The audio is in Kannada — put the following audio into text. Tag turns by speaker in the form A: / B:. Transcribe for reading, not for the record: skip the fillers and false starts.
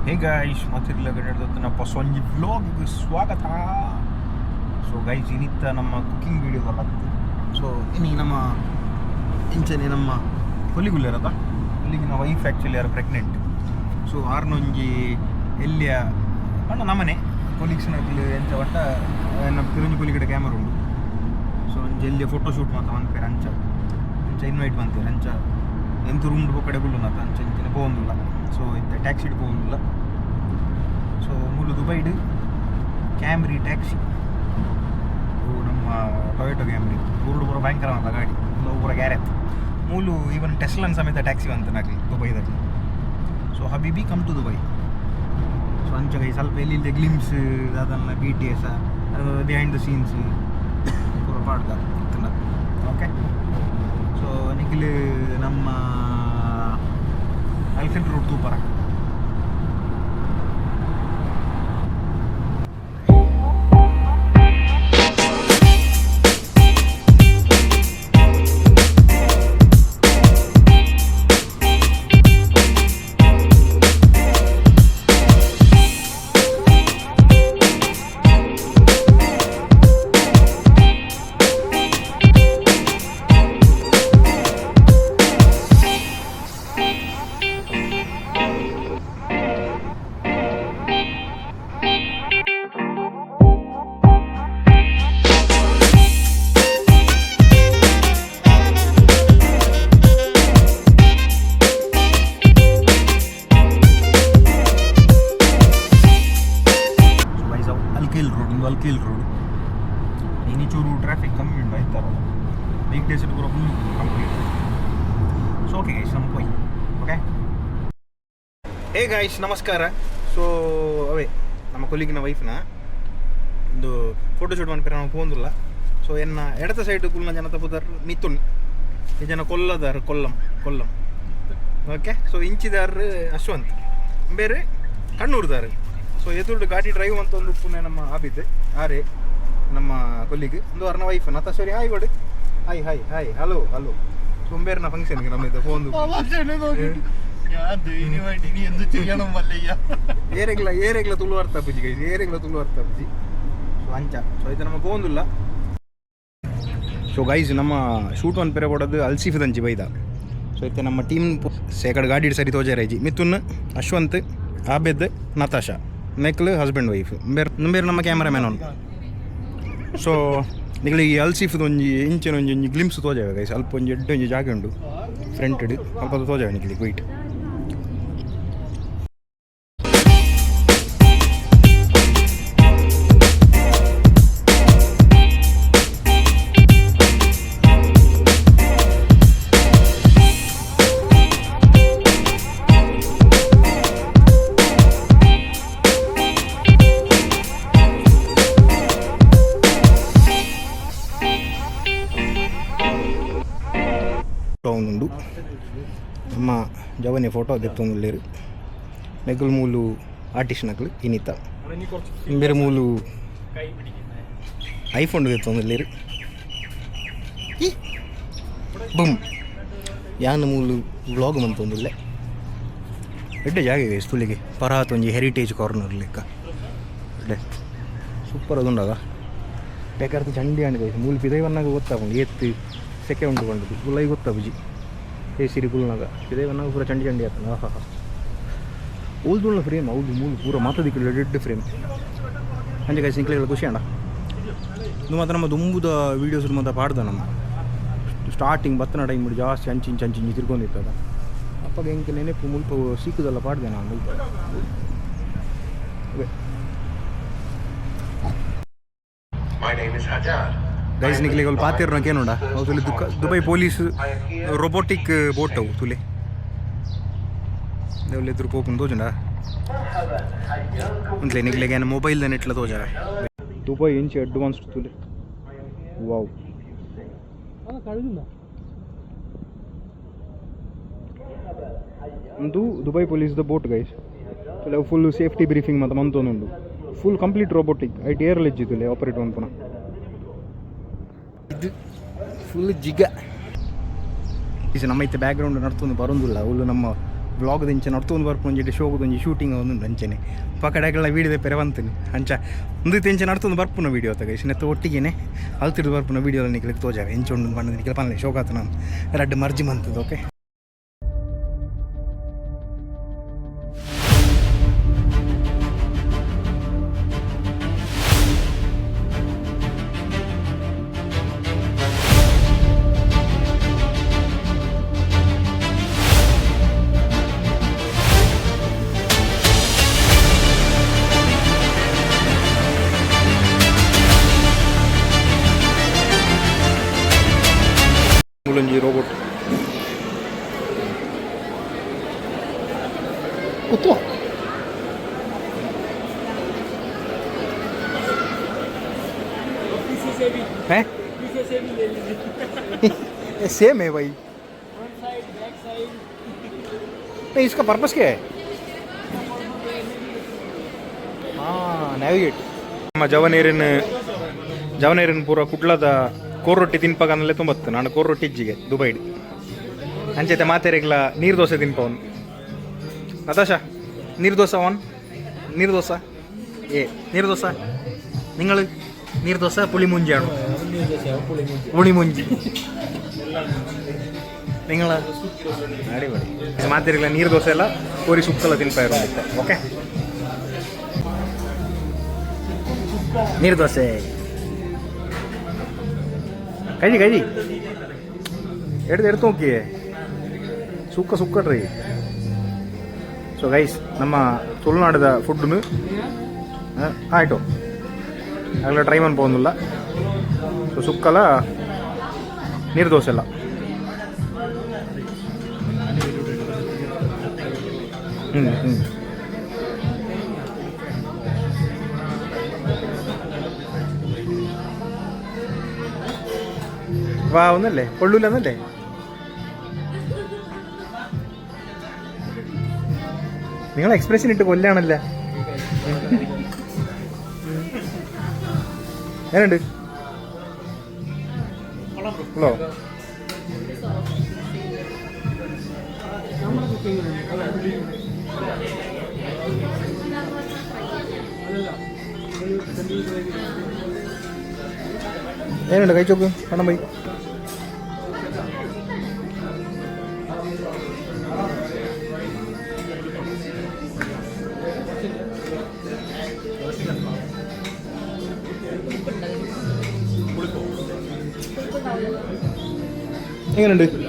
A: ಹೇ ಗೈಸ್ ಮತ್ತಿರಲಿಲ್ಲ ಗಡ್ಡದ ನಮ್ಮ ಸೊಂಜಿ ವ್ಲಾಗಿಗೆ ಸ್ವಾಗತ. ಸೊ ಗೈಸ್ ಇನ್ನಿತ್ತ ನಮ್ಮ ಕುಕಿಂಗ್ ವೀಡಿಯೋದಲ್ಲ. ಸೊ ಇನ್ನು ನಮ್ಮ ಇಂಚನೆ ನಮ್ಮ ಕೊಲಿಗುಲ್ಲೇರದ ಇಲ್ಲಿಗಿನ ವೈಫ್ ಆ್ಯಕ್ಚುಲಿ ಯಾರು ಪ್ರೆಗ್ನೆಂಟ್. ಸೊ ಆರ್ನೊಂಜಿ ಎಲ್ಲಿಯ ಅಣ್ಣ ನಮ್ಮನೆ ಕೊಲೀಗ್ಸ್ನಾಗಲಿ ಎಂಚ ಒಟ್ಟ ನಮ್ಮ ತಿರುಂಜಿ ಕೊಲಿಗಿಡ ಕ್ಯಾಮರಾ ಉಂಡು. ಸೊ ಒಂಜಿ ಎಲ್ಲಿಯ ಫೋಟೋಶೂಟ್ ಮಾತ ಮನ್ಪೇರು ಅಂಚ ಇನ್ವೈಟ್ ಬಂತೇವೆ ಅಂಚ ಎಂತ ರೂಮ್ ಕಡೆ ಗುಳ್ಳು ಮಾತ ಅಂಚ ಇಂಚಿನ ಪೋಂದಿಲ್ಲ. ಸೊ ಇತ್ತೆ ಟ್ಯಾಕ್ಸಿಡ್ ಪೋಂದಿಲ್ಲ. ಸೊ ಮೂಲು ದುಬೈಡ್ ಕ್ಯಾಮ್ರಿ ಟ್ಯಾಕ್ಸಿ ನಮ್ಮ ಟೊಯೋಟೊ ಕ್ಯಾಮ್ರಿ ಊರು ಪೂರ ಭಯಂಕರ ಅಂತ ಗಾಡಿ ಪೂರ ಗ್ಯಾರೆತ್ ಮೂಲು ಈವನ್ ಟೆಸ್ಲನ್ ಸಮೇತ ಟ್ಯಾಕ್ಸಿ ಬಂತನಾಗಲಿ ದುಬೈದಲ್ಲಿ. ಸೊ ಹಬೀಬಿ ಕಮ್ ಟು ದುಬೈ. ಸೊ ಅಂಚಗೈ ಸ್ವಲ್ಪ ಎಲ್ಲಿಲ್ಲದೆ ಗ್ಲಿಮ್ಸ್ ಅದನ್ನ BTS ಬಿಹೈಂಡ್ ದ ಸೀನ್ಸ್ ಪೂರ ಪಾಡ್ದ ಇತ್ತನ. ಓಕೆ ಸೊ ನಿಖಿಲ್ ನಮ್ಮ ಅಲ್ಫಿನ್ ರೋಡ್ ತೂಪರ ಅಲ್ಕೇಲ್ ರೋಡ್ ಇನ್ನು ಚೂರು ಟ್ರಾಫಿಕ್ ಕಮ್ಮಿ ಉಂಟು ಆಯ್ತಾರಲ್ಲ. ವೀಕ್ ಡೇಸ್ ಪೂರ full complete. So okay guys ನಮ್ಮ ಪೋಯ್ ಓಕೆ. ಹೇ ಗೈಸ್ ನಮಸ್ಕಾರ. ಸೊ ಅವೇ ನಮ್ಮ ಕೊಲಿಗಿನ ವೈಫ್ನ ಒಂದು ಫೋಟೋಶೂಟ್ ಮಾಡ್ತಾರೆ ನಾವು ಪೋಂದಿಲ್ಲ. ಸೊ ಎನ್ನ ಎಡತ ಸೈಡ್ ಕುಲ್ನ ಜನ ತಪ್ಪುದಾರ ಮಿಥುನ್ ಈ ಜನ ಕೊಲ್ಲಂ ಓಕೆ. ಸೊ ಇಂಚಿದಾರ ಅಶ್ವಂತ್ ಬೇರೆ ಕಣ್ಣೂರ್ದಾರ. ಸೊ ಎದುರು ಗಾಡಿ ಡ್ರೈವ್ ಅಂತ ಒಂದು ಪುಣೆ ನಮ್ಮ ಆಬಿದ್ದೆ ಆರೆ ನಮ್ಮ ಕೊಲ್ಲಿಗೆ ಒಂದು ಅರ್ನ ವೈಫ್ ನತಾಶ್ವರಿ ಹಾಯ್ ಕೊಡಿ ಹಾಯ್ ಹಲೋ ಸೋಂಬೇರಿನ ಫಂಕ್ಷನ್ಗೆ ನಮ್ಮಿದ್ದ ಫೋನ್ ಏರೆಗ್ಲ ತುಳು ಅರ್ಥ ಬುಜಿ ಗೈಸ್ ಏರೆಗ್ಲ ತುಳು ಅರ್ಥ ಬುಜಿ. ಸೊ ಅಂಚ ಸೊ ಇದು ನಮ್ಮ ಫೋನ್ದಿಲ್ಲ. ಸೊ ಗೈಸ್ ನಮ್ಮ ಶೂಟ್ ಒಂದು ಪೆರೆ ಕೊಡೋದು ಅಲ್ಸಿಫದಂಚಿ ಬೈದ. ಸೊ ಇತ್ತೆ ನಮ್ಮ ಟೀಮ್ ಸೇಕಡೆ ಗಾಡಿ ಸರಿ ತೋಜಾರೇಜಿ ಮಿಥುನ್ ಅಶ್ವಂತ್ ಆಬೇದ್ ನತಾಶಾ ನೆಕ್ಲು ಹಸ್ಬೆಂಡ್ ವೈಫ್ ಬೇರೆ ನಮ್ಮ ಕ್ಯಾಮ್ರಾಮ್ಯಾನ್ ಅವನು. ಸೊ ನಿಗಲಿ ಈ ಅಲ್ಸಿಫ್ದು ಒಂಜಿ ಇಂಚಿನ ಒಂಜಿ ಗ್ಲಿಮ್ಸ್ ತೋಜಾವೆ ಗೈಸ್. ಅಲ್ಪ ಒಂಜಿ ಎಡ್ಡೆ ಒಂಜಿ ಜಾಗ ಉಂಡು ಫ್ರಂಟ್ ಸ್ವಲ್ಪ ತೋಜಾವೆ ನಿಗಲಿ ವೈಟ್. ಉಂಡು ನಮ್ಮ ಜವನಿ ಫೋಟೋ ದೆತ್ತೊಂದುಲ್ಲೇರು ನೆಗಲು ಮೂಲು ಆರ್ಟಿಸ್ಟ್ ನಕಲು ಇನ್ನಿತ ಬೇರೆ ಮೂಲು ಐಫೋನ್ ದೆತ್ತೊಂದುಲ್ಲೇರು ಬುಮ್ ಯಾನ ಮೂಲು ವ್ಲಾಗ್ ಮಂತೊಂದುಲ್ಲೆ ಎಡ್ಡೆ ಜಾಗ ತುಳಿಗೆ ಪರಾತ್ ಒಂಜಿ ಹೆರಿಟೇಜ್ ಕಾರ್ನರ್ ಲೆಕ್ಕ ಎಡ್ಡೆ ಸೂಪರ್ ಅದುಂಡಾಗ ಬೇಕಾರ್ದು ಚಂಡಿ ಆಂಡ್ ಮೂಲು ಪಿದೈವನ್ನಾಗ ಗೊತ್ತಾಕೊಂಡು ಏತ್ತು ಸೆಕೆ ಉಂಟುಕೊಂಡು ಗುಲೈ ಗೊತ್ತಾ ಬುಜಿ ಏ ಸಿರಿ ಗುಲ್ನಾಗ ಪಿದೈವನ್ನಾಗ ಪೂರ ಚಂಡಿ ಆಯ್ತಲ್ಲ. ಆಹಾ ಓಲ್ದುಳ್ಳ ಫ್ರೇಮ್ ಹೌದು ಮೂಲು ಪೂರ ಮಾತಾದಿಕ್ಕಿಲ್ಲ ಡೆಡ್ ಫ್ರೇಮ್ ಅಂಜೆ ಕೈ ಸಿಂಕ್ಲೆಗಳ ಖುಷಿ ಅಂಡ ಇದು ಮಾತ್ರ ನಮ್ಮ ದುಂಬುದ ವೀಡಿಯೋಸ್ ಮಾತ್ರ ಪಾಡ್ದ ನಮ್ಮ ಸ್ಟಾರ್ಟಿಂಗ್ ಬತ್ತನ ಟೈಮ್ ಬಿಡಿ ಜಾಸ್ತಿ ಅಂಚಿಂಚಿ ತಿರ್ಕೊಂಡಿರ್ತದ ಅಪ್ಪಾಗ ಹೆಂಗೆ ನೆನಪು ಮುಲ್ಪ ಸಿಕ್ಕುದೆಲ್ಲ ಪಾಡ್ದೆ ನಾನು ಮುಲ್ಪ. ಗೈಸ್ ನಿಕ್ಲಿಗೆ ಅಲ್ಲಿ ಪಾತಿರ್ ಏನೋಡ ಅವು ದುಬೈ ಪೊಲೀಸ್ ರೋಬೋಟಿಕ್ ಬೋಟ್ ಅವು ತುಲೆ ಎದುರು ಪೋಪನ್ ತೋಜಂಡ ಅಂತಲೇ ನಿಕ್ಲಿಗೆ ಏನು ಮೊಬೈಲ್ ನೆಟ್ಲ ತೋಜಾರ ದುಬೈ ಇಂಚಿ ಅಡ್ವಾನ್ಸ್ಡ್ ತುಲೆ ವಾವ್. ಒಂದು ದುಬೈ ಪೊಲೀಸ್ದ boat guys full safety briefing ಮತ್ತು ಮಂತೊಂದುಂಡು ಫುಲ್ ಕಂಪ್ಲೀಟ್ ರೋಬೋಟಿಕ್ ಐಟ್ ಏರ್ ಲೆಜ್ಜಿತ್ತುಲೆ ಆಪರೇಟ್ ಒಂದು ಪುನಃ ಇದು ಫುಲ್ ಜಿಗ. ನಮ್ಮ ಐತೆ ಬ್ಯಾಕ್ಗ್ರೌಂಡ್ ನಡ್ತೊಂದು ಬರೋದಿಲ್ಲ ಅವಳು ನಮ್ಮ ಬ್ಲಾಗ್ ದಿಂಚನೆ ಅರ್ಥೊಂದು ಬರ್ಪು ಒಂಜಿಟ್ಟು ಶೋಗದೊಂಜಿ ಶೂಟಿಂಗ್ ಒಂದು ಅಂಚನೆ ಪಕಡೆಗಳ ವೀಡಿಯೋದ ಪೆರೆ ಬಂತೀನಿ ಅಂಚ ಒಂದು ತೆಂಚನೆ ಅರ್ಥೊಂದು ಬರ್ಪುನ ವೀಡಿಯೋ ತಗ ಇಷ್ಟನೆತ್ತ ಒಟ್ಟಿಗೆ ಅಲ್ತಿಡ್ದು ಬರ್ಪುನ ವೀಡಿಯೋ ನಿಖಿಲಿಗೆ ತೋಜಾವೆ ಹೆಂಚೊಂಡು ಬಣ್ಣದ ನಿಖಿಲ ಪನ್ಲೆ ಶೋಕಾತ ನಾನು ಎರಡು ಮರ್ಜಿ ಮಂತದ್ದು ಓಕೆ मुलंजी रोबोट कुत्तो है सेम है भाई नहीं इसका पर्पस क्या है हाँ नेविगेट ನಮ್ಮ ಜವನೇರಿನ ಪೂರ ಕುಡ್ಲದ ಕೋರ್ ರೊಟ್ಟಿ ತಿನ್ಪಗನಲ್ಲೇ ತುಂಬತ್ತು ನಾನು ಕೋರ್ ರೊಟ್ಟಿ ಇಜ್ಜಿಗೆ ದುಬೈಡ್ ಅಂಚೈತೆ ಮಾತೆರೆಗ್ಲ ನೀರು ದೋಸೆ ತಿನ್ಪವನು ನತಾಶಾ ನೀರು ದೋಸೆ ಅವನ್ ನೀರು ದೋಸೆ ನೀರು ದೋಸೆ നിങ്ങൾ ನೀರು ದೋಸೆ പുളിമുഞ്ചിയാണോ പുളിമുഞ്ചി നിങ്ങൾ അടിപൊളി ಮಾತೆರೆಗ್ಲ ನೀರು ದೋಸೆ ಎಲ್ಲ ಕೋರಿ ಸುಕ್ಕಲ್ಲ ತಿನ್ಪಾಯಿರೋ ಓಕೆ ನೀರು ದೋಸೆ കഴി എടുത്ത് നോക്കിയേ ಸುಕ್ಕಟ್ರಿ ಸೊ ಗೈಸ್ ನಮ್ಮ ತುಳುನಾಡಿದ ಫುಡ್ನು ಆಯಿತು ಆಗಲೇ ಟ್ರೈ ಮಾಡಿ പോകുന്നിಲ್ಲ ಸೊ ಸುಕ್ಕಲ ನೀರು ದೋಸೆ ಎಲ್ಲ വാ ഒന്നല്ലേ കൊള്ളൂലെന്നല്ലേ നിങ്ങൾ എക്സ്പ്രഷൻ ഇട്ട് കൊല്ലാണല്ലേ എങ്ങനെയുണ്ട് ഹലോ എങ്ങനെയുണ്ട് കഴിച്ചോക്ക് കണ്ണം പോയി എങ്ങനെയുണ്ട്